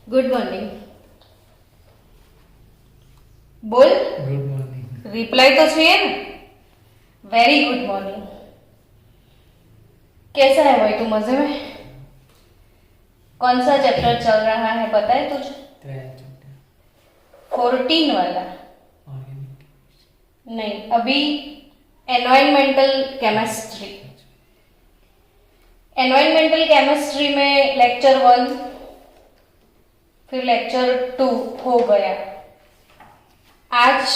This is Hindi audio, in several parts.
Good morning. बोल। Good morning. रिप्लाई तो चाहिए ना। Very good morning. कैसा है भाई, तू मजे में? कौन सा चैप्टर चल रहा है पता है तुझे? 14 वाला? नहीं, अभी एनवायरमेंटल केमिस्ट्री। एनवायरमेंटल केमिस्ट्री में लेक्चर 1 फिर लेक्चर 2 हो गया। आज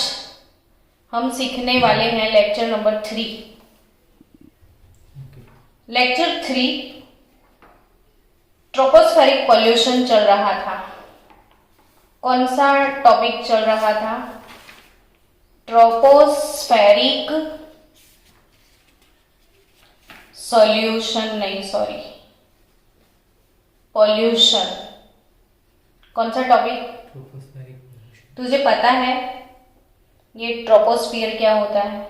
हम सीखने वाले हैं lecture number 3। Lecture 3 tropospheric pollution चल रहा था। कौन सा टॉपिक चल रहा था? ट्रोपोस्फेरिक सॉल्यूशन, नहीं सॉरी, पॉल्यूशन। कौन सा टॉपिक? तुझे पता है ये ट्रोपोस्फियर क्या होता है?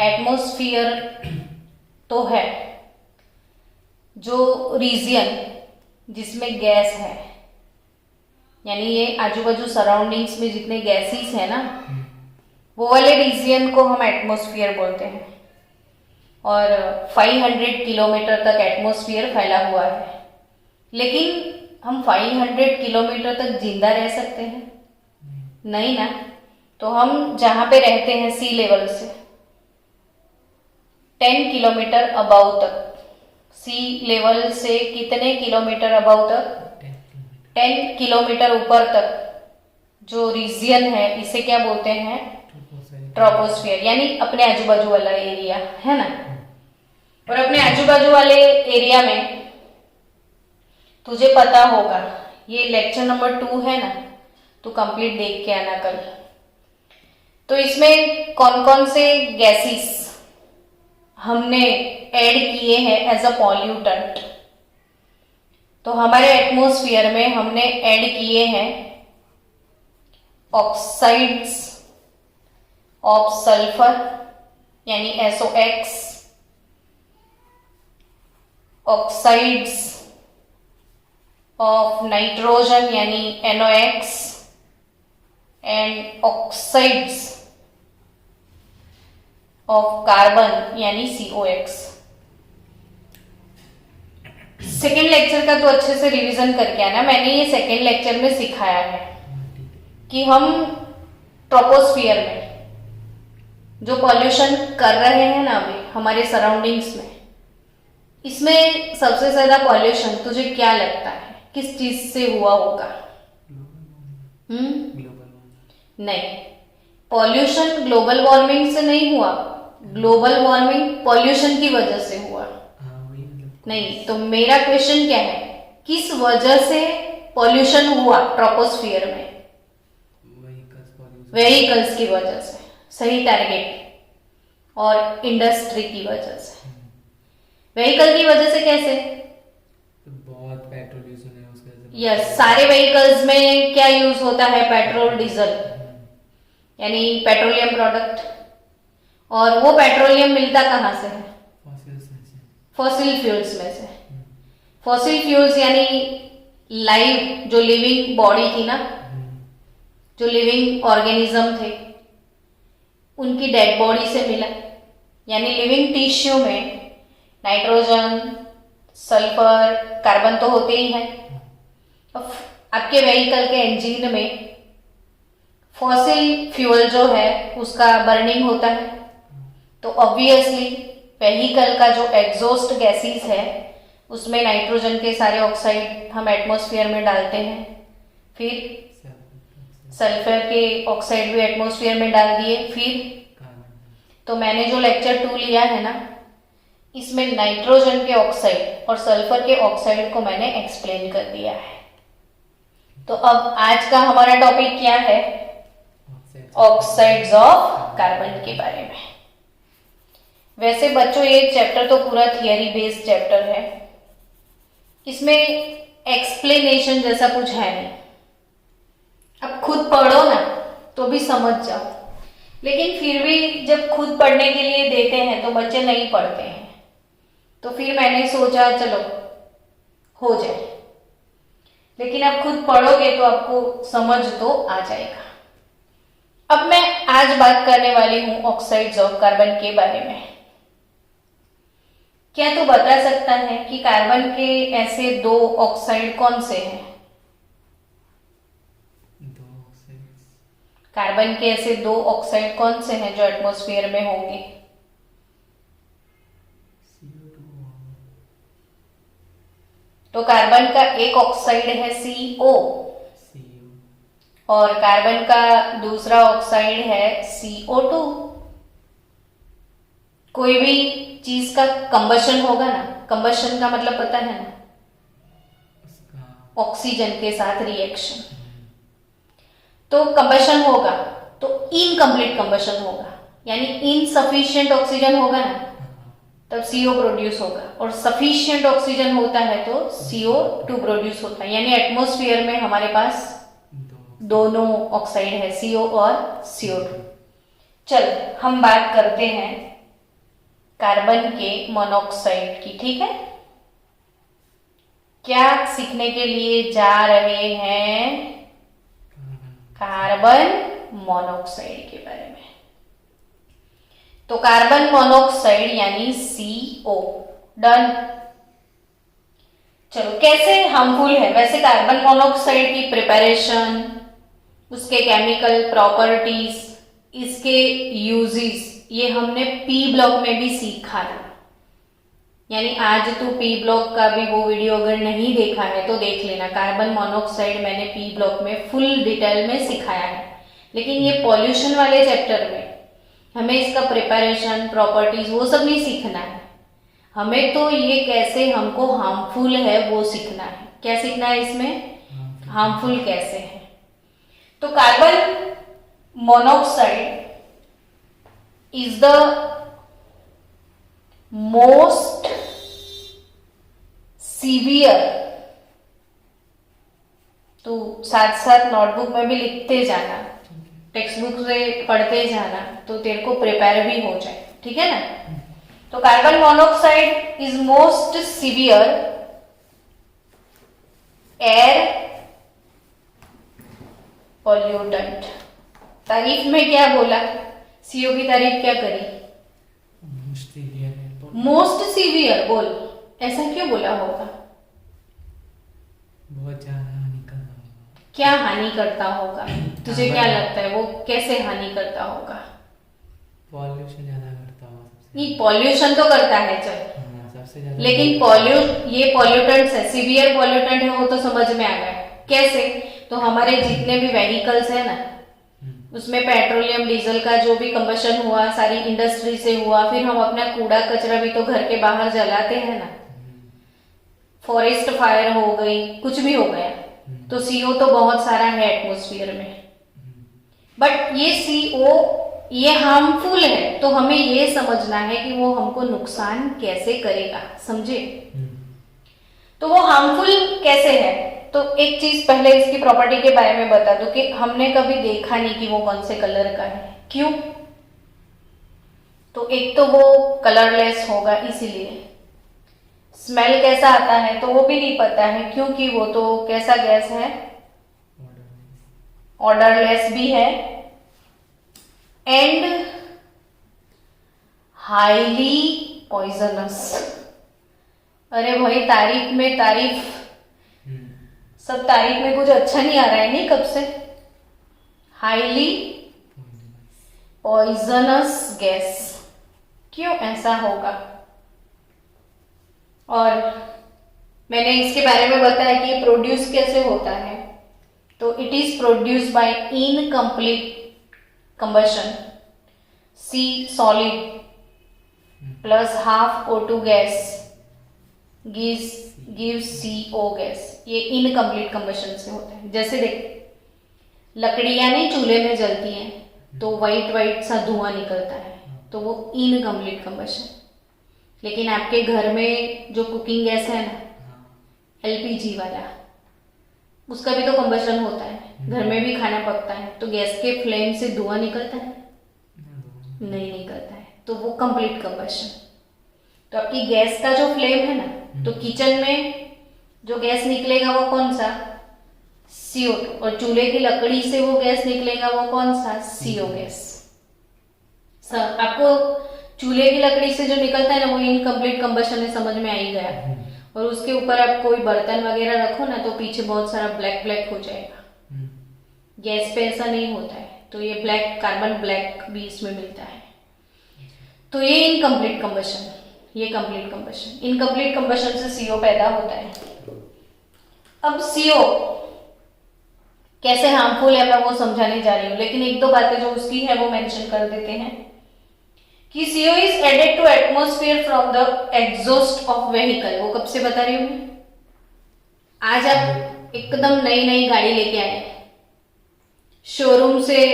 एटमॉस्फियर तो है जो रीजियन जिसमें गैस है, यानी ये आजू बाजू सराउंडिंग्स में जितने गैसेस है ना, वो वाले रीजियन को हम एटमॉस्फियर बोलते हैं। और 500 किलोमीटर तक एटमॉस्फियर फैला हुआ है। लेकिन हम 500 किलोमीटर तक जिंदा रह सकते हैं? नहीं ना। तो हम जहां पे रहते हैं सी लेवल से 10 किलोमीटर अबाव तक, सी लेवल से कितने किलोमीटर अबाव तक? 10 किलोमीटर ऊपर तक जो रीजियन है इसे क्या बोलते हैं? ट्रोपोस्फियर, यानी अपने आजू बाजू वाला एरिया है ना। और अपने आजू बाजू वाले एरिया में तुझे पता होगा, ये लेक्चर नंबर 2 है ना, तो कंप्लीट देख के आना कल। तो इसमें कौन कौन से गैसेस हमने ऐड किए हैं एज अ पॉल्यूटेंट? तो हमारे एटमॉस्फेयर में हमने ऐड किए हैं ऑक्साइड्स ऑफ सल्फर यानी SOx, ऑक्साइड्स ऑफ नाइट्रोजन यानी NOx, and oxides of carbon यानी COX। सेकेंड लेक्चर का तो अच्छे से रिवीजन करके आना। मैंने ये सेकेंड लेक्चर में सिखाया है कि हम ट्रोपोस्फियर में जो पॉल्यूशन कर रहे हैं ना अभी हमारे सराउंडिंग्स में, इसमें सबसे ज्यादा पॉल्यूशन तुझे क्या लगता है किस चीज से हुआ होगा? नहीं, पॉल्यूशन ग्लोबल वार्मिंग से नहीं हुआ। ग्लोबल वार्मिंग पॉल्यूशन की वजह से हुआ। नहीं, तो मेरा क्वेश्चन क्या है, किस वजह से पॉल्यूशन हुआ ट्रोपोस्फियर में? व्हीकल्स की वजह से, सही टारगेट। और इंडस्ट्री की वजह से। व्हीकल की वजह से कैसे? बहुत पेट्रोल यूज होने है उसके वजह से। यस, सारे व्हीकल्स में क्या यूज होता है? पेट्रोल डीजल, यानी पेट्रोलियम प्रोडक्ट। और वो पेट्रोलियम मिलता कहाँ से है? फॉसिल फ्यूल्स में से। फॉसिल फ्यूल्स यानी लाइव जो लिविंग बॉडी थी ना, जो लिविंग ऑर्गेनिज्म थे, उनकी डेड बॉडी से मिला। यानी लिविंग टिश्यू में नाइट्रोजन, सल्फर, कार्बन तो होते ही हैं। अब आपके व्हीकल के इंजन में फॉसिल फ्यूल जो है उसका बर्निंग होता है, तो ऑब्वियसली व्हीकल का जो एग्जॉस्ट गैसेस है उसमें नाइट्रोजन के सारे ऑक्साइड हम एटमॉस्फेयर में डालते हैं। फिर सल्फर के ऑक्साइड भी एटमॉस्फेयर में डाल दिए। फिर तो मैंने जो लेक्चर 2 लिया है ना, इसमें नाइट्रोजन के ऑक्साइड और सल्फर के ऑक्साइड को मैंने एक्सप्लेन कर दिया है। तो अब आज का हमारा टॉपिक क्या है? ऑक्साइड्स ऑफ कार्बन के बारे में। वैसे बच्चों ये चैप्टर तो पूरा थियरी बेस्ड चैप्टर है, इसमें एक्सप्लेनेशन जैसा कुछ है नहीं। अब खुद पढ़ो ना तो भी समझ जाओ, लेकिन फिर भी जब खुद पढ़ने के लिए देते हैं तो बच्चे नहीं पढ़ते हैं। तो फिर मैंने सोचा चलो हो जाए। लेकिन आप खुद पढ़ोगे तो आपको समझ तो आ जाएगा। अब मैं आज बात करने वाली हूं ऑक्साइड्स ऑफ कार्बन के बारे में। क्या तू बता सकता है कि कार्बन के ऐसे 2 ऑक्साइड कौन से हैं? 2 ऑक्साइड्स, कार्बन के ऐसे 2 ऑक्साइड कौन से हैं जो एटमॉस्फेयर में होंगे? CO2। तो कार्बन का एक ऑक्साइड है CO और कार्बन का दूसरा ऑक्साइड है CO2। कोई भी चीज का कंबशन होगा ना, कंबशन का मतलब पता है ना, उसका ऑक्सीजन के साथ रिएक्शन। तो कंबशन होगा तो इनकम्प्लीट कंबशन होगा, यानी इनसफिशिएंट ऑक्सीजन होगा ना, तब CO प्रोड्यूस होगा, और सफिशिएंट ऑक्सीजन होता है तो CO2 प्रोड्यूस होता है। यानी एटमॉस्फेयर में हमारे पास दोनों ऑक्साइड है, CO और CO2। चल हम बात करते हैं कार्बन के मोनोऑक्साइड की, ठीक है? क्या सीखने के लिए जा रहे हैं? कार्बन मोनोऑक्साइड के बारे में। तो कार्बन मोनोऑक्साइड यानी CO, डन। चलो कैसे हार्मफुल है वैसे कार्बन मोनोऑक्साइड की प्रिपरेशन, उसके केमिकल प्रॉपर्टीज, इसके यूजेस, ये हमने P ब्लॉक में भी सीखा है। यानी आज तू P ब्लॉक का भी वो वीडियो अगर नहीं देखा है तो देख लेना। कार्बन मोनोऑक्साइड मैंने P ब्लॉक में फुल डिटेल में सिखाया है। लेकिन ये पॉल्यूशन वाले चैप्टर में हमें इसका प्रिपरेशन, प्रॉपर्टीज वो सब नहीं सीखना है। हमें तो ये कैसे हमको हार्मफुल है वो सीखना है। क्या सीखना है इसमें? हार्मफुल कैसे है। तो carbon monoxide is the most severe, तो साथ साथ नोटबुक में भी लिखते जाना, टेक्स्ट बुक से पढ़ते जाना, तो तेरे को प्रिपेयर भी हो जाए, ठीक है ना? तो carbon monoxide is most severe air pollutant. तारीफ में क्या बोला? CO की तारीफ क्या करी? मोस्ट सीवियर बोल। ऐसा क्यों बोला होगा? बहुत ज्यादा हानि करता होगा। क्या हानि करता होगा? तुझे क्या लगता है वो कैसे हानि करता होगा? पॉल्यूशन ज्यादा करता होगा। नहीं, पॉल्यूशन तो करता है, चल, सबसे ज्यादा। लेकिन ये पॉल्यूटेंट्स है, सीवियर पॉल्यूटेंट है, वो तो समझ में आ गया कैसे। तो हमारे जितने भी व्हीकल्स है ना, उसमें पेट्रोलियम डीजल का जो भी कंबशन हुआ, सारी इंडस्ट्री से हुआ, फिर हम अपना कूड़ा कचरा भी तो घर के बाहर जलाते हैं ना, फॉरेस्ट फायर हो गई, कुछ भी हो गया, तो CO तो बहुत सारा है एटमॉस्फेयर में। बट ये CO ये हार्मफुल है, तो हमें ये समझना है कि वो हमको नुकसान कैसे करेगा, समझे? तो वो हार्मफुल कैसे है? तो एक चीज पहले इसकी प्रॉपर्टी के बारे में बता दूं कि हमने कभी देखा नहीं कि वो कौन से कलर का है। क्यों? तो एक तो वो कलरलेस होगा, इसीलिए। स्मेल कैसा आता है तो वो भी नहीं पता है, क्योंकि वो तो कैसा गैस है? ऑर्डरलेस भी है, एंड हाईली पॉइजनस। अरे भाई, तारीफ में तारीफ, सब तारीफ में कुछ अच्छा नहीं आ रहा है नहीं कब से। हाईली पॉइजनस गैस, क्यों ऐसा होगा? और मैंने इसके बारे में बताया कि प्रोड्यूस कैसे होता है। तो it is produce by incomplete combustion, C solid plus half O2 gas gives CO gas. ये इनकम्प्लीट कंबशन से होता है। जैसे देख, लकड़ियां नहीं चूल्हे में जलती हैं तो वाइट सा धुआं निकलता है, तो वो इनकम्प्लीट कंबशन। लेकिन आपके घर में जो कुकिंग गैस है ना, LPG वाला, उसका भी तो कंबशन होता है, घर में भी खाना पकता है, तो गैस के फ्लेम से धुआं निकलता है? नहीं निकलता है, तो वो कंप्लीट कंबशन। तो आपकी गैस का जो फ्लेम है ना, तो किचन में जो गैस निकलेगा वो कौन सा? CO2, और चूल्हे की लकड़ी से वो गैस निकलेगा, वो कौन सा, CO गैस। आपको चूल्हे की लकड़ी से जो निकलता है ना, वो इनकम्प्लीट कंबशन में समझ में आ ही गया। और उसके ऊपर आप कोई बर्तन वगैरह रखो ना, तो पीछे बहुत सारा ब्लैक ब्लैक हो जाएगा। गैस पे ऐसा नहीं होता है, तो ये ब्लैक, कार्बन ब्लैक भी इसमें मिलता है। तो ये इनकम्प्लीट कंबशन, ये कंप्लीट कंबशन। इनकम्प्लीट कंबशन से CO पैदा होता है। अब CO कैसे हार्मफुल है मैं वो समझाने जा रही हूँ, लेकिन एक दो बातें जो उसकी है वो मेंशन कर देते हैं कि CO is added to atmosphere from the exhaust of vehicle. वो कब से बता रही हूँ मैं? आज आप एकदम नई नई गाड़ी लेके आए, शोरूम से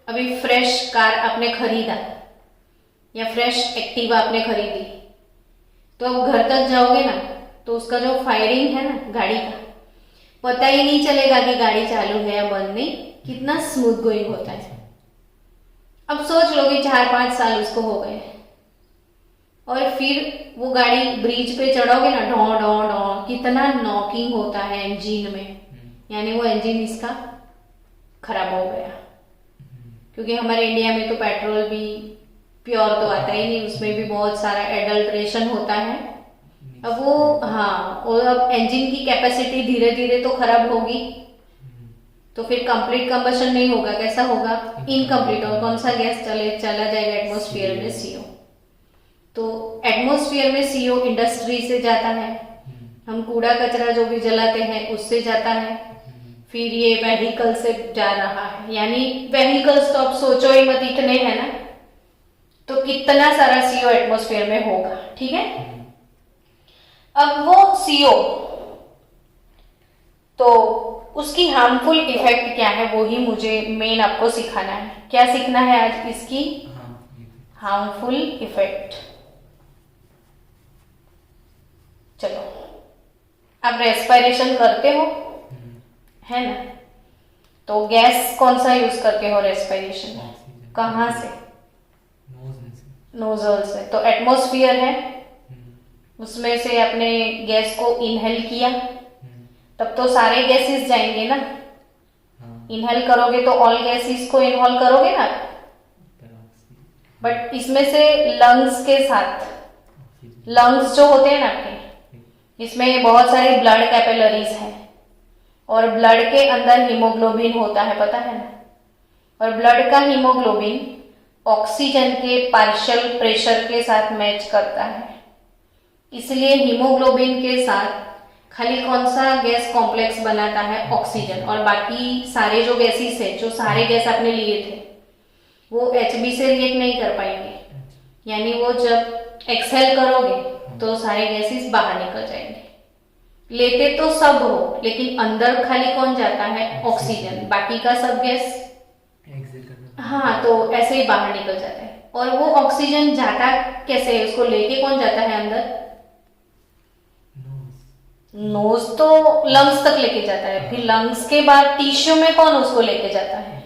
अभी फ्रेश कार आपने खरीदा या फ्रेश एक्टिवा आपने खरीदी, तो अब घर तक जाओगे ना, तो उसका जो फायरिंग है ना गाड़ी का, पता ही नहीं चलेगा कि गाड़ी चालू है या बंद नहीं, कितना स्मूथ गोइंग होता है। अब सोच लो कि 4-5 साल उसको हो गए, और फिर वो गाड़ी ब्रिज पे चढ़ोगे ना, डॉ डॉ डॉ, कितना नॉकिंग होता है इंजन में, यानी वो इंजन इसका खराब हो गया। क्योंकि हमारे इंडिया में तो पेट्रोल भी प्योर तो आता ही नहीं, उसमें भी बहुत सारा एडल्ट्रेशन होता है। अब वो, हाँ, और अब इंजन की कैपेसिटी धीरे धीरे तो खराब होगी, तो फिर कंप्लीट कंबशन नहीं होगा, कैसा होगा, इनकम्प्लीट। और कौन सा गैस चला जाएगा एटमॉस्फेयर में, CO। तो एटमॉस्फेयर में CO इंडस्ट्री से जाता है, हम कूड़ा कचरा जो भी जलाते हैं उससे जाता है, फिर ये व्हीकल से जा रहा है। यानी व्हीकल्स तो अब सोचो ही मत, इतने हैं ना, तो कितना सारा CO एटमॉस्फेयर में होगा, ठीक है। अब वो CO, तो उसकी हार्मफुल इफेक्ट क्या है वो ही मुझे मेन आपको सिखाना है। क्या सीखना है आज? इसकी हार्मफुल इफेक्ट। चलो, आप रेस्पिरेशन करते हो, है ना, तो गैस कौन सा यूज करते हो रेस्पिरेशन में? कहाँ से? नोजल से। तो एटमॉस्फेयर है, उसमें से आपने गैस को इनहेल किया, तब तो सारे गैसेस जाएंगे ना। इनहेल करोगे तो ऑल गैसेस को इनहेल करोगे ना, बट इसमें से लंग्स के साथ, लंग्स जो होते हैं ना आपके, इसमें बहुत सारे ब्लड कैपिलरीज हैं, और ब्लड के अंदर हीमोग्लोबिन होता है, पता है ना। और ब्लड का हीमोग्लोबिन ऑक्सीजन के पार्शियल प्रेशर के साथ मैच करता है, इसलिए हीमोग्लोबिन के साथ खाली कौन सा गैस कॉम्प्लेक्स बनाता है? ऑक्सीजन। और बाकी सारे जो गैसेस है, जो सारे गैस आपने लिए थे, वो Hb से रिएक्ट नहीं कर पाएंगे, यानी वो जब एक्सहेल करोगे तो सारे गैसेस बाहर निकल जाएंगे। लेते तो सब हो, लेकिन अंदर खाली कौन जाता है? ऑक्सीजन। बाकी का सब गैस, हाँ, तो ऐसे ही बाहर निकल जाता है। और वो ऑक्सीजन जाता कैसे है? उसको लेके कौन जाता है अंदर? नोज तो लंग्स तक लेके जाता है, फिर लंग्स के बाद टिश्यू में कौन उसको लेके जाता है?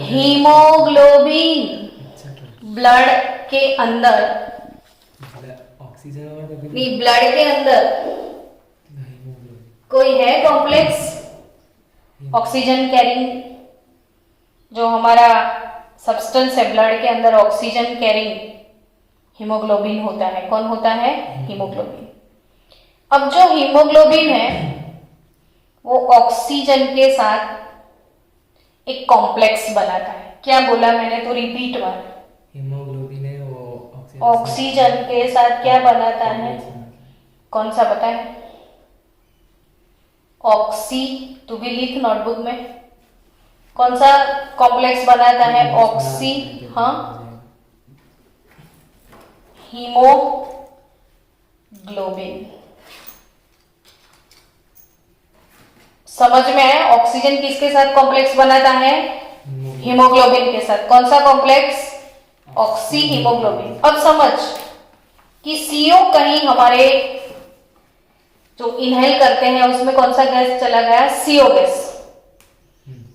हीमोग्लोबिन। ब्लड के अंदर, ऑक्सीजन नहीं, ब्लड के अंदर कोई है कॉम्प्लेक्स ऑक्सीजन कैरिंग, जो हमारा सब्सटेंस है ब्लड के अंदर ऑक्सीजन कैरिंग, हीमोग्लोबिन होता है। कौन होता है? हीमोग्लोबिन। अब जो हीमोग्लोबिन है वो ऑक्सीजन के साथ एक कॉम्प्लेक्स बनाता है। क्या बोला मैंने? तो रिपीट मार। हीमोग्लोबिन है वो ऑक्सीजन के साथ क्या बनाता है? कौन सा पता है? ऑक्सी, तू भी लिख नोटबुक में, कौन सा कॉम्प्लेक्स बनाता है? ऑक्सी, हाँ, हीमोग्लोबिन। समझ में आया? ऑक्सीजन किसके साथ कॉम्प्लेक्स बनाता है? हीमोग्लोबिन के साथ। कौन सा कॉम्प्लेक्स? Oxy haemoglobin. अब समझ कि CO कहीं हमारे जो इनहेल करते हैं उसमें कौन सा गैस चला गया? CO गैस,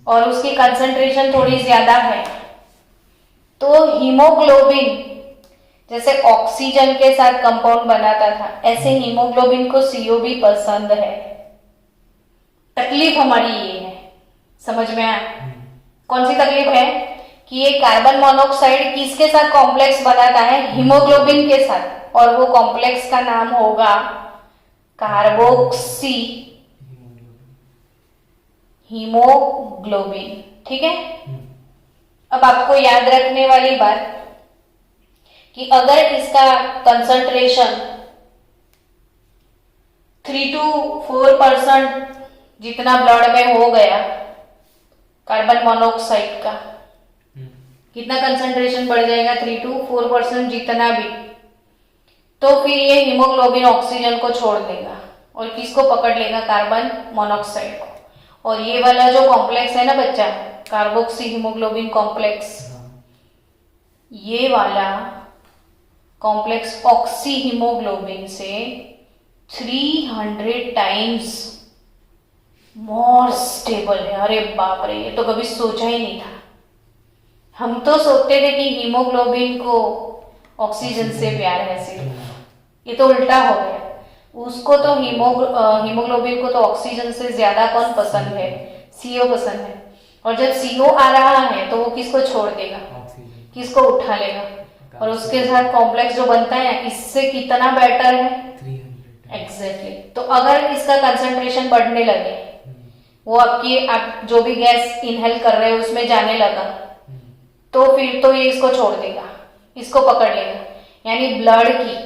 और उसकी कंसंट्रेशन थोड़ी ज्यादा है। तो हीमोग्लोबिन जैसे ऑक्सीजन के साथ कंपाउंड बनाता था, ऐसे हीमोग्लोबिन को CO भी पसंद है। तकलीफ हमारी ये है, समझ में आया? कौन सी तकलीफ है कि ये कार्बन मोनोऑक्साइड किसके साथ कॉम्प्लेक्स बनाता है? हीमोग्लोबिन के साथ, और वो कॉम्प्लेक्स का नाम होगा कार्बोक्सी हीमोग्लोबिन। ठीक है, अब आपको याद रखने वाली बात कि अगर इसका कंसंट्रेशन 3 to 4% जितना ब्लड में हो गया कार्बन मोनोऑक्साइड का, कितना कंसंट्रेशन बढ़ जाएगा? 3 to 4% जितना भी, तो फिर ये हीमोग्लोबिन ऑक्सीजन को छोड़ देगा और किसको पकड़ लेगा? कार्बन मोनोऑक्साइड को। और ये वाला जो कॉम्प्लेक्स है ना बच्चा, कार्बोक्सी हीमोग्लोबिन कॉम्प्लेक्स, ये वाला कॉम्प्लेक्स ऑक्सी हीमोग्लोबिन से 300 टाइम्स मोर स्टेबल है। अरे बाप रे, ये तो कभी सोचा ही नहीं था। हम तो सोचते थे कि हीमोग्लोबिन को ऑक्सीजन से प्यार है सिर्फ, ये तो उल्टा हो गया। उसको तो हीमोग्लोबिन को तो ऑक्सीजन से ज्यादा कौन पसंद है? सीओ पसंद है। और जब सीओ आ रहा है तो वो किसको छोड़ देगा? किसको उठा लेगा? और उसके साथ कॉम्प्लेक्स जो बनता है इससे कितना बेटर है? 300। एग्जैक्टली। तो अगर इसका कंसंट्रेशन बढ़ने लगे, वो आप जो भी गैस इनहेल कर रहे हो उसमें जाने लगा, तो फिर तो ये इसको छोड़ देगा, इसको पकड़ लेगा। यानी ब्लड की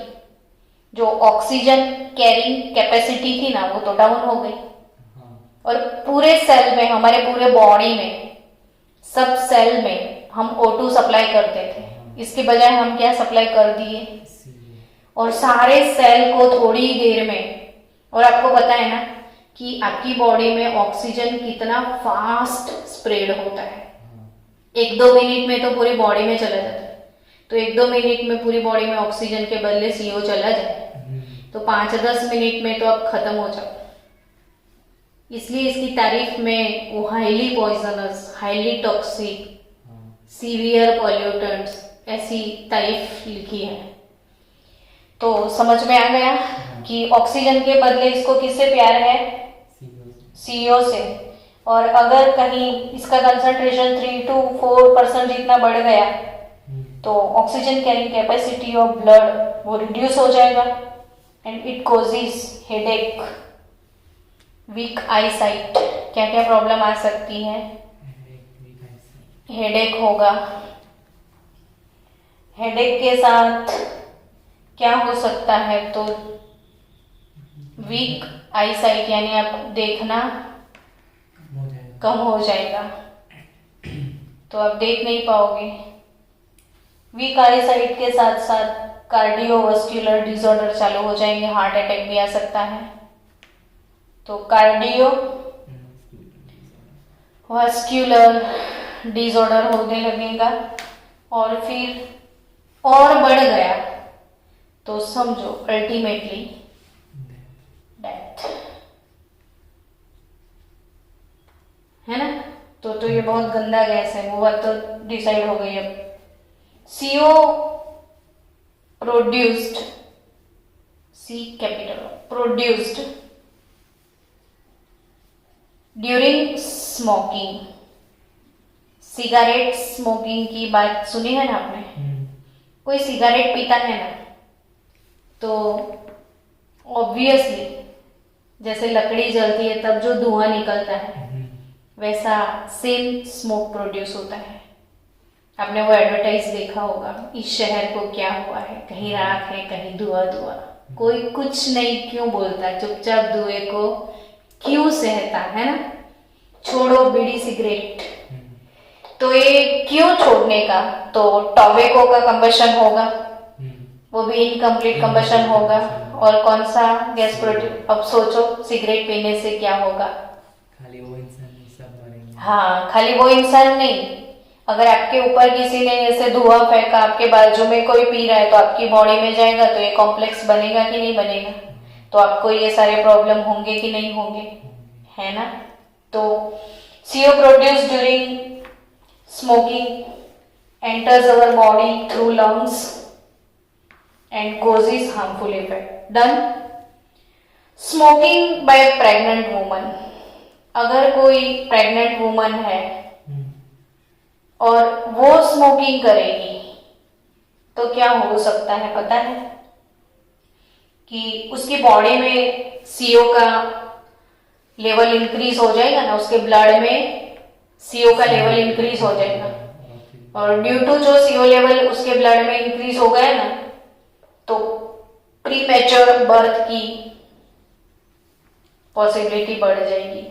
जो ऑक्सीजन कैरिंग कैपेसिटी थी ना, वो तो डाउन हो गई। और पूरे सेल में, हमारे पूरे बॉडी में, सब सेल में हम O2 सप्लाई करते थे, इसके बजाय हम क्या सप्लाई कर दिए? और सारे सेल को थोड़ी देर में, और आपको पता है ना कि आपकी बॉडी में ऑक्सीजन कितना फास्ट स्प्रेड होता है, 1-2 मिनट में तो पूरी बॉडी में चला जाता है। तो 1-2 मिनट में पूरी बॉडी में ऑक्सीजन के बदले CO चला जाए, तो 5-10 मिनट में तो अब खत्म हो जाओ। इसलिए इसकी तारीफ में वो highly poisonous, highly toxic, severe pollutants, ऐसी तारीफ लिखी है। तो समझ में आ गया कि ऑक्सीजन के बदले इसको किससे प्यार है? CO से। और अगर कहीं इसका कंसंट्रेशन 3 to 4% जितना बढ़ गया तो oxygen carrying capacity of blood वो रिड्यूस हो जाएगा, and it causes headache, weak eye sight. क्या क्या प्रॉब्लम आ सकती है? हेडेक होगा। हेडेक के साथ क्या हो सकता है? तो वीक आई साइट, यानी आप देखना कम हो जाएगा, तो आप देख नहीं पाओगे। वीक आई साइट के साथ साथ कार्डियोवास्कुलर डिसऑर्डर चालू हो जाएंगे, हार्ट अटैक भी आ सकता है। तो कार्डियो वास्कुलर डिसऑर्डर होने लगेगा, और फिर और बढ़ गया तो समझो अल्टीमेटली डेथ, है ना? तो ये बहुत गंदा गैस है, वो बात तो डिसाइड हो गई। अब CO produced, C capital, produced during smoking. Cigarette smoking की बात सुनी है ना आपने? कोई सिगरेट पीता है ना, तो ऑब्वियसली जैसे लकड़ी जलती है तब जो धुआं निकलता है, वैसा सेम स्मोक प्रोड्यूस होता है। आपने वो एडवर्टाइज देखा होगा, इस शहर को क्या हुआ है, कहीं राख है, कहीं धुआं धुआं, कोई कुछ नहीं क्यों बोलता, चुपचाप धुएं को क्यों सहता है ना? छोड़ो बीड़ी सिगरेट। तो ये क्यों छोड़ने का? तो टॉबैको का कंबशन होगा, वो भी इनकम्प्लीट कंबशन होगा। और कौन सा गैस प्रोड्यूस? अब सोचो सिगरेट पीने से क्या होगा? खाली वो इंसान सब मरेंगे। हाँ, खाली वो इंसान नहीं, अगर आपके ऊपर किसी ने ऐसे धुआं फेंका, आपके बाजू में कोई पी रहा है, तो आपकी बॉडी में जाएगा, तो ये कॉम्प्लेक्स बनेगा कि नहीं बनेगा? तो आपको ये सारे प्रॉब्लम होंगे कि नहीं होंगे, है ना? तो CO produce during smoking enters our body through lungs and causes harmful effect. Done. Smoking by a pregnant woman. अगर कोई प्रेग्नेंट वुमन है हम्म, और वो स्मोकिंग करेगी तो क्या हो सकता है पता है? कि उसकी बॉडी में सीओ का लेवल इंक्रीज हो जाएगा ना, उसके ब्लड में सीओ का लेवल इंक्रीज हो जाएगा, और ड्यू टू जो सीओ लेवल उसके ब्लड में इंक्रीज हो गया ना, तो प्री मैच्योर बर्थ की पॉसिबिलिटी बढ़ जाएगी।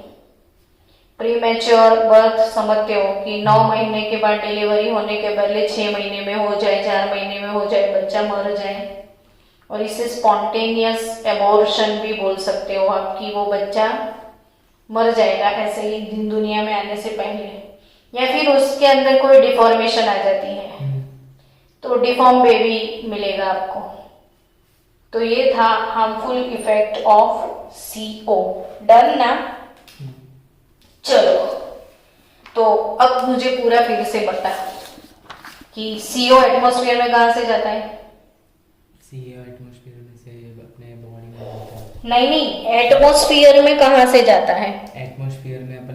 प्री मैच्योर बर्थ समझते हो कि 9 महीने के बाद डिलीवरी होने के बदले 6 महीने में हो जाए, 4 महीने में हो जाए, बच्चा मर जाए, और इसे स्पॉन्टेनियस एबॉर्शन भी बोल सकते हो आप, कि वो बच्चा मर जाएगा ऐसे ही दिन दुनिया में आने से पहले, या फिर उसके अंदर कोई डिफॉर्मेशन आ जाती है तो डिफॉर्म बेबी मिलेगा आपको। तो ये था harmful effect of CO. Done ना? चलो, तो अब मुझे पूरा फिर से बता कि सीओ एटमॉस्फेयर में कहां से जाता है? सीओ एटमॉस्फेयर में से अपने बॉडी में जाता है। नहीं, एटमॉस्फेयर में कहां से जाता है? एटमॉस्फेयर में अपन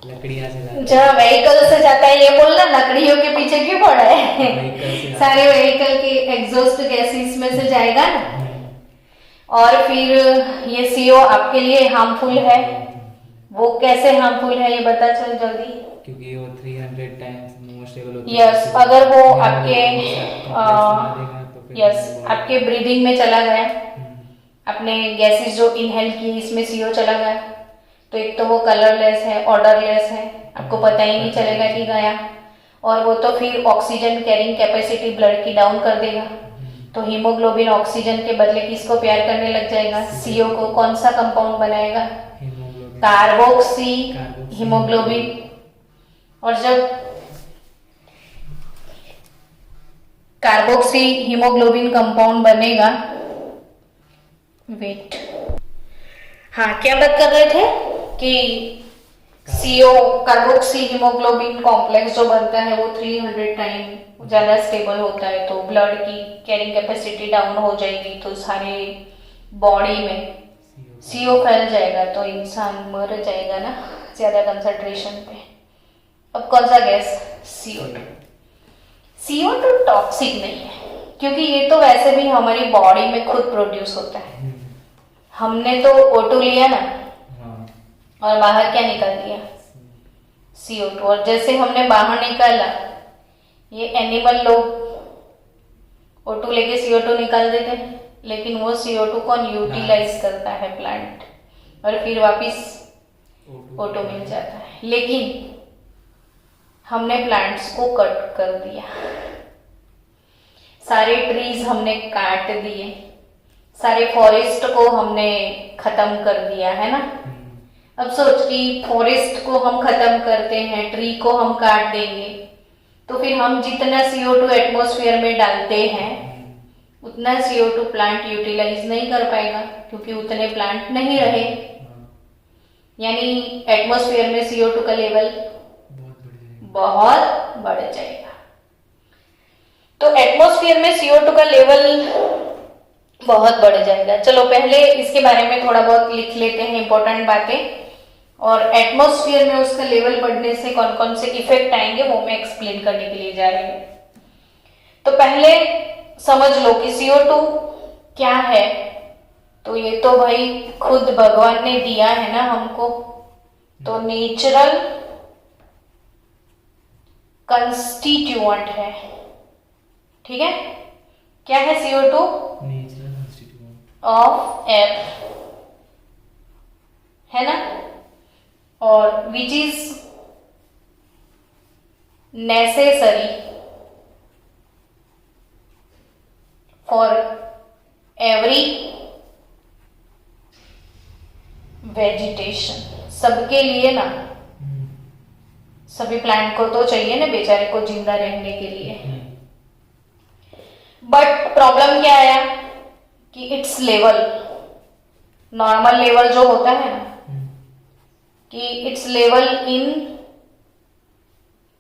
लकड़ियाँ से जाता है। जहाँ व्हीकल से जाता है, ये बोलना लकड़ियों के पीछे क्यों पड़ा है? व्हीकल से जाता सारे व्हीकल के एग्जॉस्ट गैसेस में से जाएगा ना, है। और फिर ये सीओ आपके लिए हार्मफुल है। वो कैसे हार्मफुल है ये बता चल जल्दी। क्योंकि वो 300 टाइम्स मोर स्टेबल होता है। यस, अगर वो आपके तो यस आपके ब्रीदिंग में चला गया, अपने गैसेस जो इनहेल की इसमें सीओ चला गया, तो एक तो वो कलरलेस है, ऑर्डरलेस है, आपको पता ही नहीं चलेगा कि गया, और वो तो फिर ऑक्सीजन कैरिंग कैपेसिटी ब्लड की डाउन कर देगा। तो हीमोग्लोबिन ऑक्सीजन के बदले किसको प्यार करने लग जाएगा? सीओ को। कौन सा कंपाउंड बनाएगा? Carboxy haemoglobin. और जब कार्बोक्सी हीमोग्लोबिन कंपाउंड बनेगा, वेट, हाँ क्या बात कर रहे थे कि सीओ कार्बोक्सी हीमोग्लोबिन कॉम्प्लेक्स जो बनता है वो 300 टाइम ज्यादा स्टेबल होता है, तो ब्लड की कैरिंग कैपेसिटी डाउन हो जाएगी, तो सारे बॉडी में सीओ फैल जाएगा, तो इंसान मर जाएगा ना ज्यादा कंसंट्रेशन पे। अब कौन सा गैस? CO2। CO2 टॉक्सिक नहीं है, क्योंकि ये तो वैसे भी हमारी बॉडी में खुद प्रोड्यूस होता है। हमने तो O2 लिया ना, और बाहर क्या निकाल दिया? CO2। और जैसे हमने बाहर निकाला, ये एनिमल लोग O2 लेके CO2 निकाल देते हैं, लेकिन वो CO2 को यूटिलाइज करता है प्लांट, और फिर वापिस O2 मिल जाता है। लेकिन हमने प्लांट्स को कट कर दिया, सारे ट्रीज हमने काट दिए, सारे फॉरेस्ट को हमने खत्म कर दिया, है ना? अब सोच कि फॉरेस्ट को हम खत्म करते हैं, ट्री को हम काट देंगे, तो फिर हम जितना CO2 एटमॉस्फेयर में डालते हैं उतना CO2 प्लांट यूटिलाइज नहीं कर पाएगा, क्योंकि उतने प्लांट नहीं रहे। यानी एटमॉस्फेयर में CO2 का लेवल बहुत बढ़ जाएगा। तो एटमॉस्फेयर में CO2 का लेवल बहुत बढ़ जाएगा। चलो पहले इसके बारे में थोड़ा बहुत लिख लेते हैं इंपॉर्टेंट बातें, और एटमॉस्फेयर में उसका लेवल बढ़ने से कौन कौन से इफेक्ट आएंगे वो मैं एक्सप्लेन करने के लिए जा रही हूँ। तो पहले समझ लो कि CO2 क्या है। तो ये तो भाई खुद भगवान ने दिया है ना हमको, तो नेचुरल कंस्टिट्यूएंट है, ठीक है? क्या है CO2? Natural constituent of air, है ना? और which is necessary for every vegetation, सबके लिए ना, सभी प्लांट को तो चाहिए ना बेचारे को जिंदा रहने के लिए। बट प्रॉब्लम क्या आया कि इट्स लेवल, नॉर्मल लेवल जो होता है ना, कि it's level in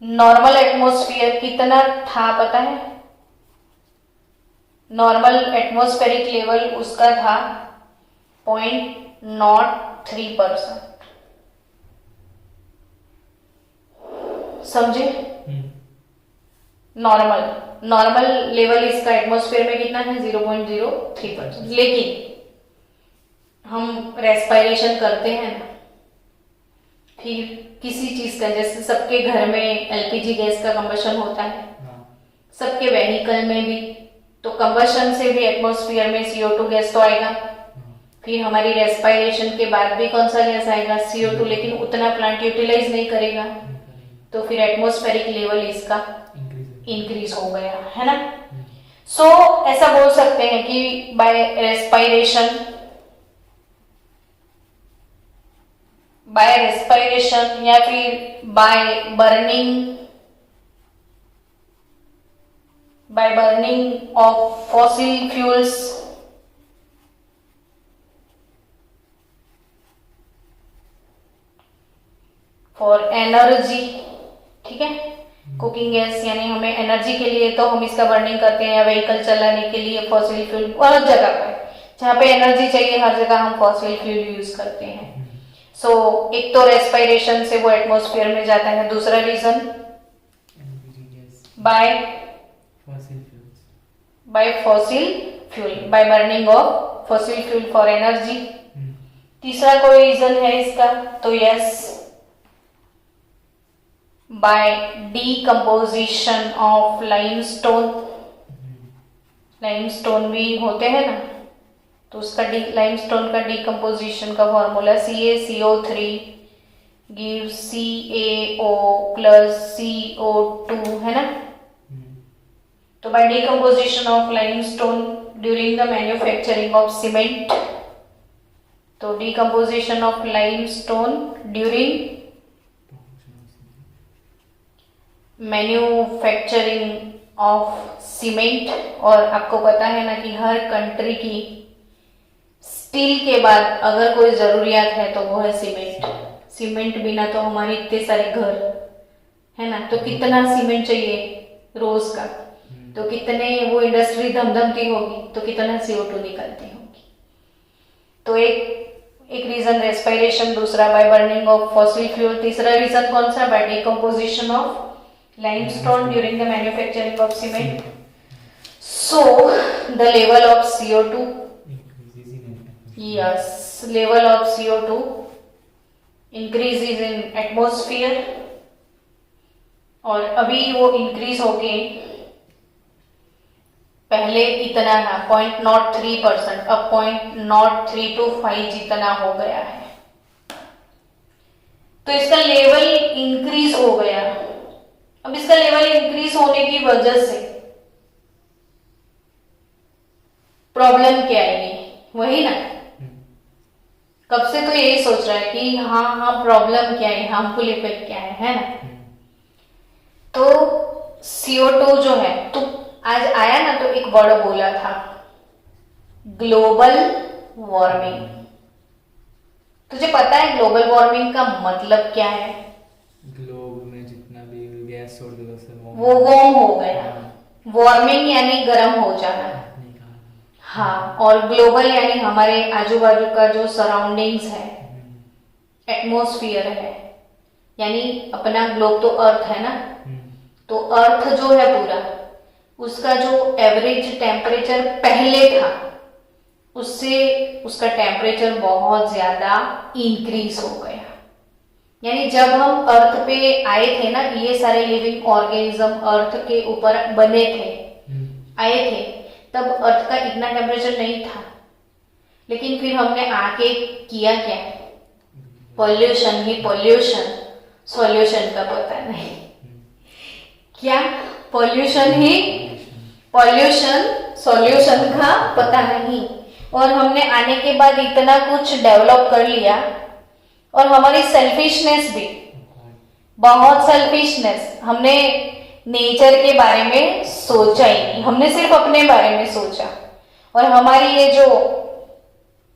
normal atmosphere कितना था पता है? नॉर्मल एटमॉस्फेरिक लेवल उसका था 0.03%। समझे? नॉर्मल लेवल इसका एटमॉस्फेयर में कितना है? 0.03%। लेकिन हम रेस्पिरेशन करते हैं ना, फिर किसी चीज का, जैसे सबके घर में एलपीजी गैस का कंबशन होता है, सबके व्हीकल में भी, तो कंबशन से भी एटमॉस्फेयर में CO2 गैस तो आएगा। फिर हमारी रेस्पिरेशन के बाद भी कौन सा गैस आएगा? CO2, लेकिन उतना प्लांट यूटिलाइज नहीं करेगा, तो फिर एटमॉस्फेरिक लेवल इसका इंक्रीज हो गया, है ना। सो ऐसा बोल सकते हैं कि बाय रेस्पिरेशन या फिर bye burning of fossil fuels, for energy, ठीक है, कुकिंग गैस, यानी हमें एनर्जी के लिए तो हम इसका बर्निंग करते हैं, या व्हीकल चलाने के लिए फॉसिल फ्यूल, अलग जगह पर जहाँ पे एनर्जी चाहिए हर जगह हम फॉसिल फ्यूल यूज करते हैं। सो एक तो रेस्पिरेशन से वो एटमॉस्फेयर में जाता है, दूसरा reason by fossil fuel, by burning of fossil fuel for energy. तीसरा कोई रीजन है इसका? तो yes, by decomposition of limestone भी होते हैं ना, तो उसका limestone का decomposition का formula CaCO3 gives CaO plus CO2, है ना। तो by decomposition of limestone during the manufacturing of cement, तो decomposition of limestone during manufacturing of cement, और आपको पता है ना कि हर कंट्री की स्टील के बाद अगर कोई जरूरियात है तो वो है सीमेंट। सीमेंट बिना तो हमारे इतने सारे घर है ना, तो कितना सीमेंट चाहिए रोज का, तो कितने वो इंडस्ट्री धमधमती होगी, तो कितना CO2 निकलती होगी। तो एक रीजन रेस्पिरेशन, दूसरा bye burning of fossil fuel, तीसरा रीजन कौन सा? By decomposition of limestone during the manufacturing of cement. So the level of CO2 increases in atmosphere. Yes, level of CO2 increases in atmosphere, और अभी वो इंक्रीज होके पहले इतना था 0.03%, अब 0.0325 जितना हो गया है। तो इसका लेवल इंक्रीज हो गया। अब इसका लेवल इंक्रीज होने की वजह से प्रॉब्लम क्या आएगी? वही ना, कब से तो यही सोच रहा है कि हाँ प्रॉब्लम क्या है, हार्मफुल इफेक्ट क्या है ना। तो CO2 जो है, तो आज आया ना, तो एक वर्ड बोला था ग्लोबल वार्मिंग। तुझे पता है ग्लोबल वार्मिंग का मतलब क्या है? ग्लोब में जितना भी गैस छोड़ दे वो वार्म हो गया। वार्मिंग यानी गर्म हो जाना, हाँ, और ग्लोबल यानी हमारे आजू बाजू का जो सराउंडिंग्स है, एटमॉस्फेयर है, यानी अपना ग्लोब तो अर्थ है ना, तो अर्थ जो है पूरा, उसका जो एवरेज टेम्परेचर पहले था उससे उसका टेम्परेचर बहुत ज्यादा इंक्रीज हो गया। यानी जब हम अर्थ पे आए थे ना, ये सारे लिविंग ऑर्गेनिज्म अर्थ के ऊपर बने थे, आए थे, तब अर्थ का इतना टेम्परेचर नहीं था। लेकिन फिर हमने आके किया क्या? पॉल्यूशन ही पॉल्यूशन, सॉल्यूशन का पता नहीं क्या, पॉल्यूशन ही पॉल्यूशन, सॉल्यूशन का पता नहीं। और हमने आने के बाद इतना कुछ डेवलप कर लिया, और हमारी सेल्फिशनेस भी, बहुत सेल्फिशनेस, हमने नेचर के बारे में सोचा ही नहीं, हमने सिर्फ अपने बारे में सोचा। और हमारी ये जो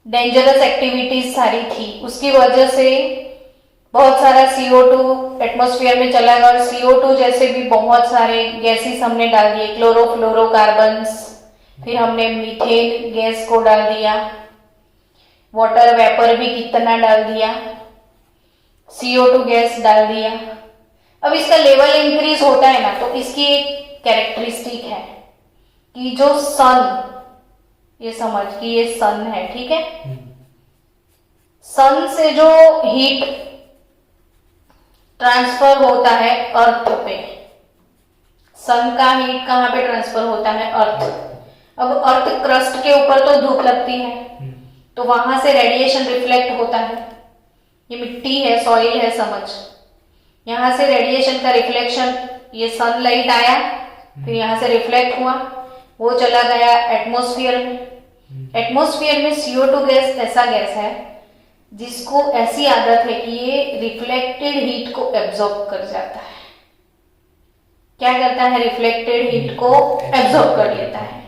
डेंजरस एक्टिविटीज सारी थी, उसकी वजह से बहुत सारा CO2 एटमॉस्फेयर में चला गया, और CO2 जैसे भी बहुत सारे गैसेस हमने डाल दिए, क्लोरोफ्लोरोकार्बन्स, फिर हमने मीथेन गैस को डाल दिया, वाटर वेपर भी कितना डाल दिया, CO2 गैस डाल दिया। अब इसका लेवल इंक्रीज होता है ना, तो इसकी एक कैरेक्टरिस्टिक है कि जो सन, ये समझ कि ये सन है, ठीक है, सन से जो हीट ट्रांसफर होता है अर्थ पे, सन का हीट कहाँ पे ट्रांसफर होता है, अर्थ। अब अर्थ क्रस्ट के ऊपर तो धूप लगती है, तो वहां से रेडिएशन रिफ्लेक्ट होता है। ये मिट्टी है, सॉइल है, समझ, यहां से रेडिएशन का रिफ्लेक्शन, ये सनलाइट आया, फिर यहां से रिफ्लेक्ट हुआ, वो चला गया एटमॉस्फेयर में। एटमॉस्फेयर में CO2 गैस ऐसा गैस है जिसको ऐसी आदत है कि ये रिफ्लेक्टेड हीट को एब्जॉर्ब कर जाता है। क्या करता है, रिफ्लेक्टेड हीट को एब्जॉर्ब कर लेता है।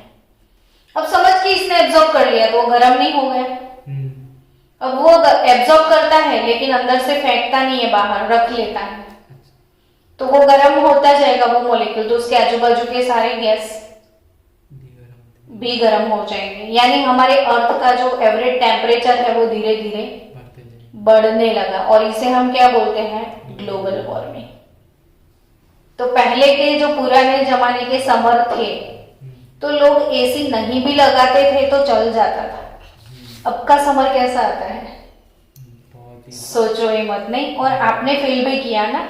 अब समझ कि इसने एब्जॉर्ब कर लिया तो वो गर्म नहीं हो गया। अब वो एब्जॉर्ब करता है लेकिन अंदर से फेंकता नहीं है, बाहर रख लेता है, तो वो गर्म होता जाएगा वो मॉलिक्यूल, तो उसके आजू बाजू के सारे गैस भी गर्म हो जाएंगे। यानी हमारे अर्थ का जो एवरेज टेम्परेचर है वो धीरे धीरे बढ़ने लगा, और इसे हम क्या बोलते हैं, ग्लोबल वार्मिंग। तो पहले के जो पुराने जमाने के समर थे तो लोग एसी नहीं भी लगाते थे तो चल जाता था। अब का समर कैसा आता है, सोचो ही मत। नहीं, और आपने फील भी किया ना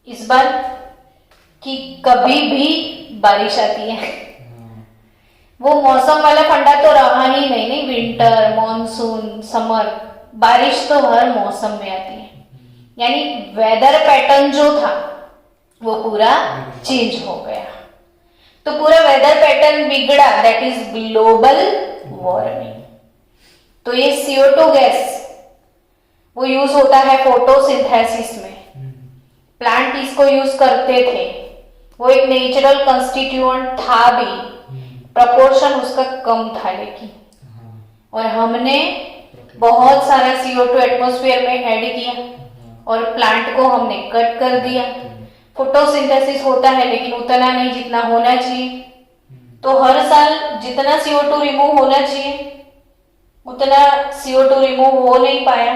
इस बार कि कभी भी बारिश आती है, वो मौसम वाला फंडा तो रहा ही नहीं, विंटर, मॉनसून, समर, बारिश तो हर मौसम में आती है। यानी वेदर पैटर्न जो था वो पूरा चेंज हो गया, तो पूरा वेदर पैटर्न बिगड़ा, दैट इज ग्लोबल वार्मिंग। तो ये CO2 गैस वो यूज होता है फोटोसिंथेसिस में, प्लांट इसको यूज करते थे, वो एक नेचुरल कंस्टिट्यूएंट था भी, प्रपोर्शन उसका कम था लेकिन, और हमने बहुत सारा CO2 एटमॉस्फेयर में ऐड किया और प्लांट को हमने कट कर दिया। फोटोसिंथेसिस होता है लेकिन उतना नहीं जितना होना चाहिए, तो हर साल जितना CO2 रिमूव होना चाहिए उतना CO2 रिमूव हो नहीं पाया,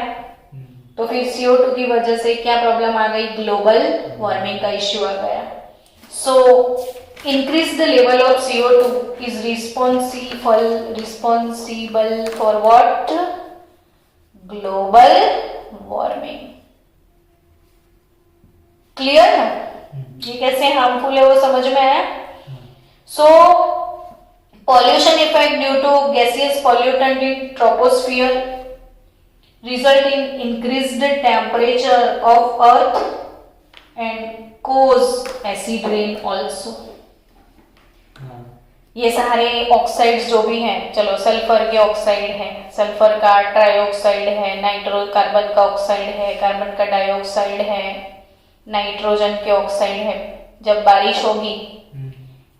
तो फिर CO2 की वजह से क्या प्रॉब्लम आ गई, ग्लोबल वार्मिंग का इश्यू आ गया। सो increase the level of CO2 is responsible for what, global warming। Clear है, ये कैसे हार्मफुल है वो समझ में आया। सो pollution effect due to gaseous pollutant in troposphere result in increased temperature of earth and cause acid rain also। ये सारे ऑक्साइड्स जो भी हैं, चलो सल्फर के ऑक्साइड है, सल्फर का ट्राइऑक्साइड है, नाइट्रो कार्बन का ऑक्साइड है, कार्बन का डाइऑक्साइड है, नाइट्रोजन के ऑक्साइड है। जब बारिश होगी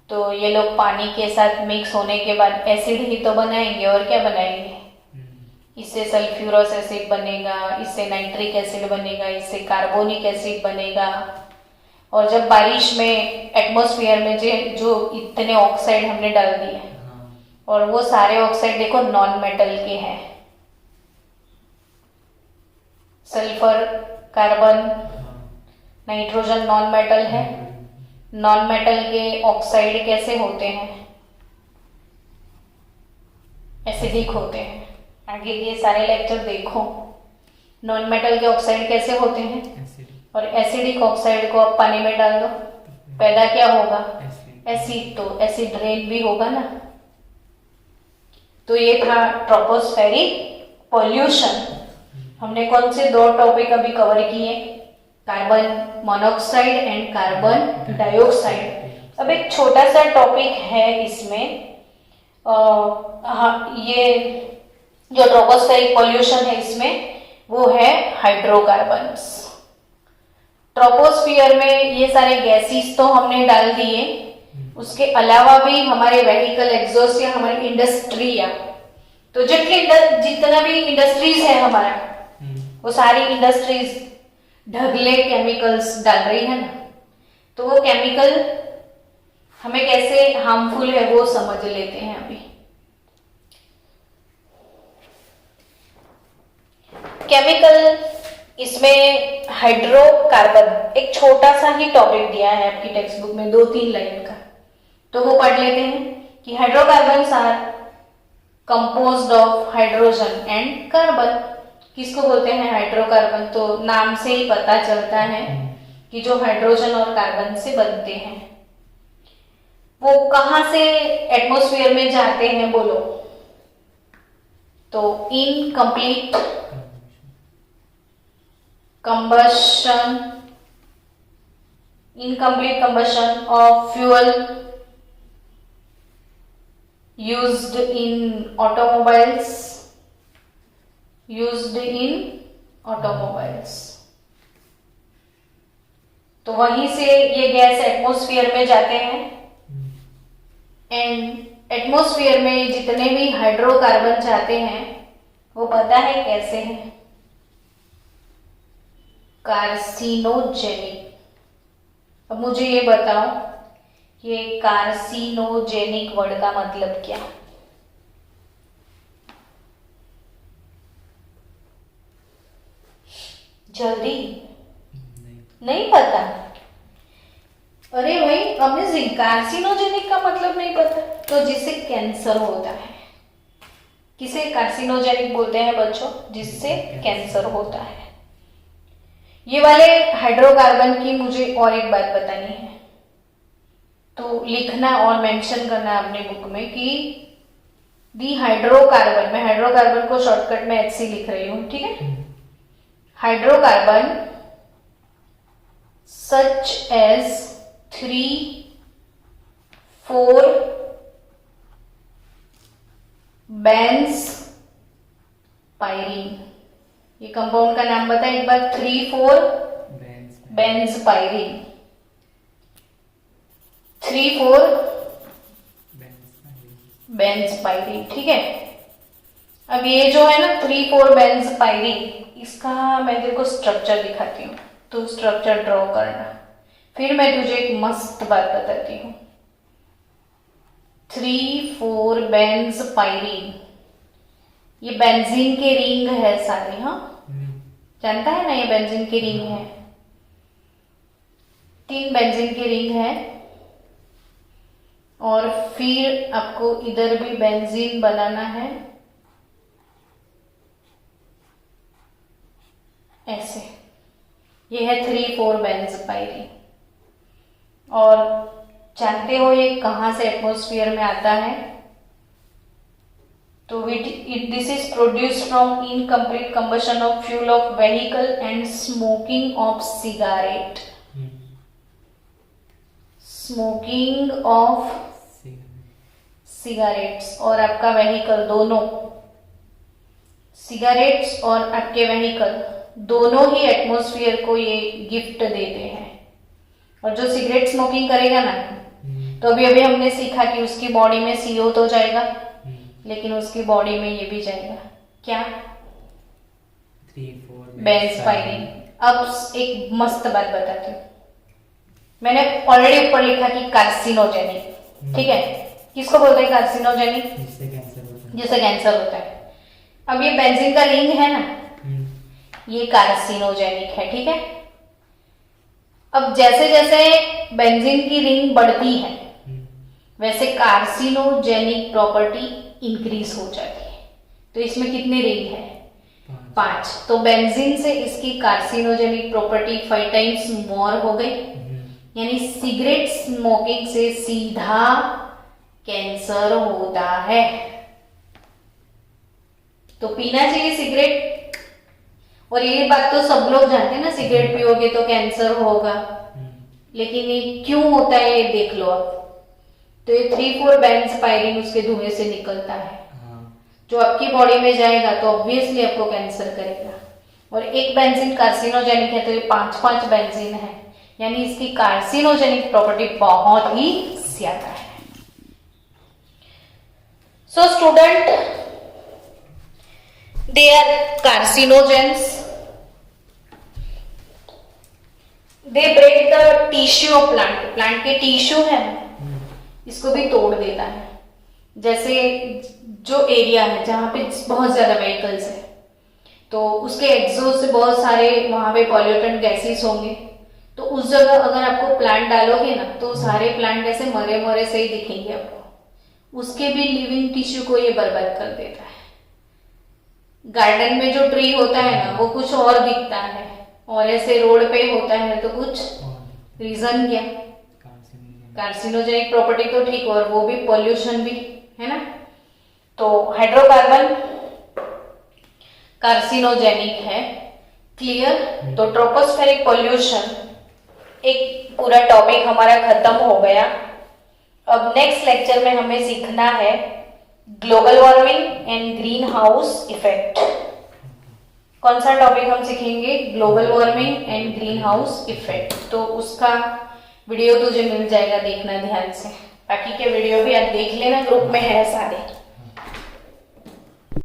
तो ये लोग पानी के साथ मिक्स होने के बाद एसिड ही तो बनाएंगे, और क्या बनाएंगे, इससे सल्फ्यूरस एसिड बनेगा, इससे नाइट्रिक एसिड बनेगा, इससे कार्बोनिक एसिड बनेगा। और जब बारिश में एटमॉस्फेयर में जो इतने ऑक्साइड हमने डाल दिए, और वो सारे ऑक्साइड देखो नॉन मेटल के हैं, sulphur, carbon, nitrogen non metal है। नॉन मेटल के ऑक्साइड कैसे होते हैं, एसिडिक होते हैं। आगे ये सारे लेक्चर देखो, नॉन मेटल के ऑक्साइड कैसे होते हैं, और एसिडिक ऑक्साइड को आप पानी में डाल दो, पैदा क्या होगा, एसिड, तो एसिड रेन भी होगा ना। तो ये था ट्रोपोस्फेरिक पॉल्यूशन। हमने कौन से दो टॉपिक अभी कवर किए, carbon monoxide and carbon dioxide. अब एक छोटा सा टॉपिक है इसमें, ये जो ट्रोपोस्फेरिक पॉल्यूशन है इसमें वो है हाइड्रोकार्बन्स। ट्रोपोस्फियर में ये सारे गैसेस तो हमने डाल दिए, उसके अलावा भी हमारे व्हीकल एग्जॉस्ट या हमारी इंडस्ट्री, या तो जितना भी इंडस्ट्रीज है हमारा, वो सारी इंडस्ट्रीज ढगले केमिकल्स डाल रही है ना, तो वो केमिकल हमें कैसे हार्मफुल है वो समझ लेते हैं अभी। केमिकल इसमें हाइड्रोकार्बन एक छोटा सा ही टॉपिक दिया है आपकी टेक्स्ट बुक में, 2-3 लाइन का, तो वो पढ़ लेते हैं कि hydrocarbons are composed of hydrogen and carbon. किसको बोलते हैं हाइड्रोकार्बन? तो नाम से ही पता चलता है कि जो हाइड्रोजन और कार्बन से बनते हैं। वो कहां से एटमॉस्फेयर में जाते हैं बोलो? तो incomplete combustion of fuel used in automobiles, तो वहीं से ये गैस एटमॉस्फेयर में जाते हैं। एंड एटमॉस्फेयर में जितने भी हाइड्रोकार्बन जाते हैं वो पता है कैसे हैं? कार्सिनोजेनिक। अब मुझे ये बताओ कि कार्सिनोजेनिक वर्ड का मतलब क्या? जल्दी नहीं पता? अरे भाई अमेजिंग, कार्सिनोजेनिक का मतलब नहीं पता? तो जिससे कैंसर होता है, किसे कार्सिनोजेनिक बोलते हैं बच्चों? जिससे कैंसर होता है। ये वाले हाइड्रोकार्बन की मुझे और एक बात बतानी है, तो लिखना और मेंशन करना अपने बुक में कि दी हाइड्रोकार्बन, मैं हाइड्रोकार्बन को शॉर्टकट में HC लिख रही हूं, ठीक है? Hydrocarbon such as 3,4 बेंजपाइरीन। ये कंपाउंड का नाम बता एक बार। 3,4 बेंजपाइरीन। 3,4 बेंजपाइरीन, ठीक है? अब ये जो है ना 3,4 बेंजपाइरीन, इसका मैं तेरे को स्ट्रक्चर दिखाती हूँ, तो स्ट्रक्चर ड्रॉ करना, फिर मैं तुझे एक मस्त बात बताती हूँ। 3,4 बेंजपाइरीन, ये बेंजीन के रिंग है सारे, हाँ जानता है ना, ये बेंजीन के रिंग है, 3 बेंजीन के रिंग है। और फिर आपको इधर भी बेंजीन बनाना है ऐसे। ये है 3,4 बेंजपाइरीन। और जानते हो ये कहां से एटमॉस्फेयर में आता है? तो this is produced from incomplete combustion of fuel of vehicle and smoking of cigarette. Smoking of cigarettes और आपका व्हीकल दोनों, सिगारेट्स और आपके व्हीकल दोनों ही एटमॉस्फेयर को ये गिफ्ट देते हैं। और जो सिगरेट स्मोकिंग करेगा ना, तो अभी अभी हमने सीखा कि उसकी बॉडी में CO तो जाएगा, लेकिन उसकी बॉडी में ये भी जाएगा क्या? 3,4 बेंजपाइरीन। अब एक मस्त बात बताती हूँ, मैंने ऑलरेडी ऊपर लिखा कि कार्सिनोजेनिक, ठीक है? किसको बोलते हैं कार्सिनोजेनिक? जिससे कैंसर होता है। जिससे कैंसर होता है। अब ये बेंजीन का रिंग है ना, ये कार्सिनोजेनिक है, ठीक है? अब जैसे जैसे बेंजीन की रिंग बढ़ती है वैसे कार्सिनोजेनिक प्रॉपर्टी इंक्रीज हो जाती है। तो इसमें कितने रिंग है? 5। तो बेंजीन से इसकी कार्सिनोजेनिक प्रॉपर्टी 5 टाइम्स मोर हो गई। यानी सिगरेट स्मोकिंग से सीधा कैंसर होता है। तो पीना चाहिए सिगरेट, और ये बात तो सब लोग जानते हैं ना, सिगरेट पियोगे तो कैंसर होगा। लेकिन ये क्यों होता है ये देख लो अब। तो ये 3,4 बेंजपाइरीन उसके धुएं से निकलता है, जो आपकी बॉडी में जाएगा तो ऑब्वियसली आपको कैंसर करेगा। और एक बेंजीन कार्सिनोजेनिक है, तो ये 5 बेंजीन है, यानी इसकी कार्सिनोजेनिक प्रॉपर्टी बहुत ही ज्यादा है। So student, they are carcinogens, they break the tissue of plant के टिश्यू है इसको भी तोड़ देता है। जैसे जो एरिया है जहां पे बहुत ज्यादा व्हीकल्स है, तो उसके एग्जॉस्ट से बहुत सारे वहां पे पॉल्यूटेंट गैसेस होंगे। तो उस जगह अगर आपको प्लांट डालोगे ना तो सारे प्लांट ऐसे मरे मरे से ही दिखेंगे आपको, उसके भी लिविंग टिश्यू को ये बर्बाद कर देता है। गार्डन में जो ट्री होता है ना वो कुछ और दिखता है, और ऐसे रोड पे होता है तो कुछ रीजन क्या, कार्सिनोजेनिक प्रॉपर्टी तो ठीक, और वो भी पॉल्यूशन भी है ना। तो हाइड्रोकार्बन कार्सिनोजेनिक है, क्लियर। तो ट्रोपोस्फेरिक पॉल्यूशन एक पूरा टॉपिक हमारा खत्म हो गया। अब नेक्स्ट लेक्चर में हमें सीखना है global warming and green house effect. कौन सा टॉपिक हम सीखेंगे? Global warming and green house effect. तो उसका वीडियो तुझे मिल जाएगा, देखना ध्यान से। बाकी के वीडियो भी आप देख लेना, ग्रुप में है सारे।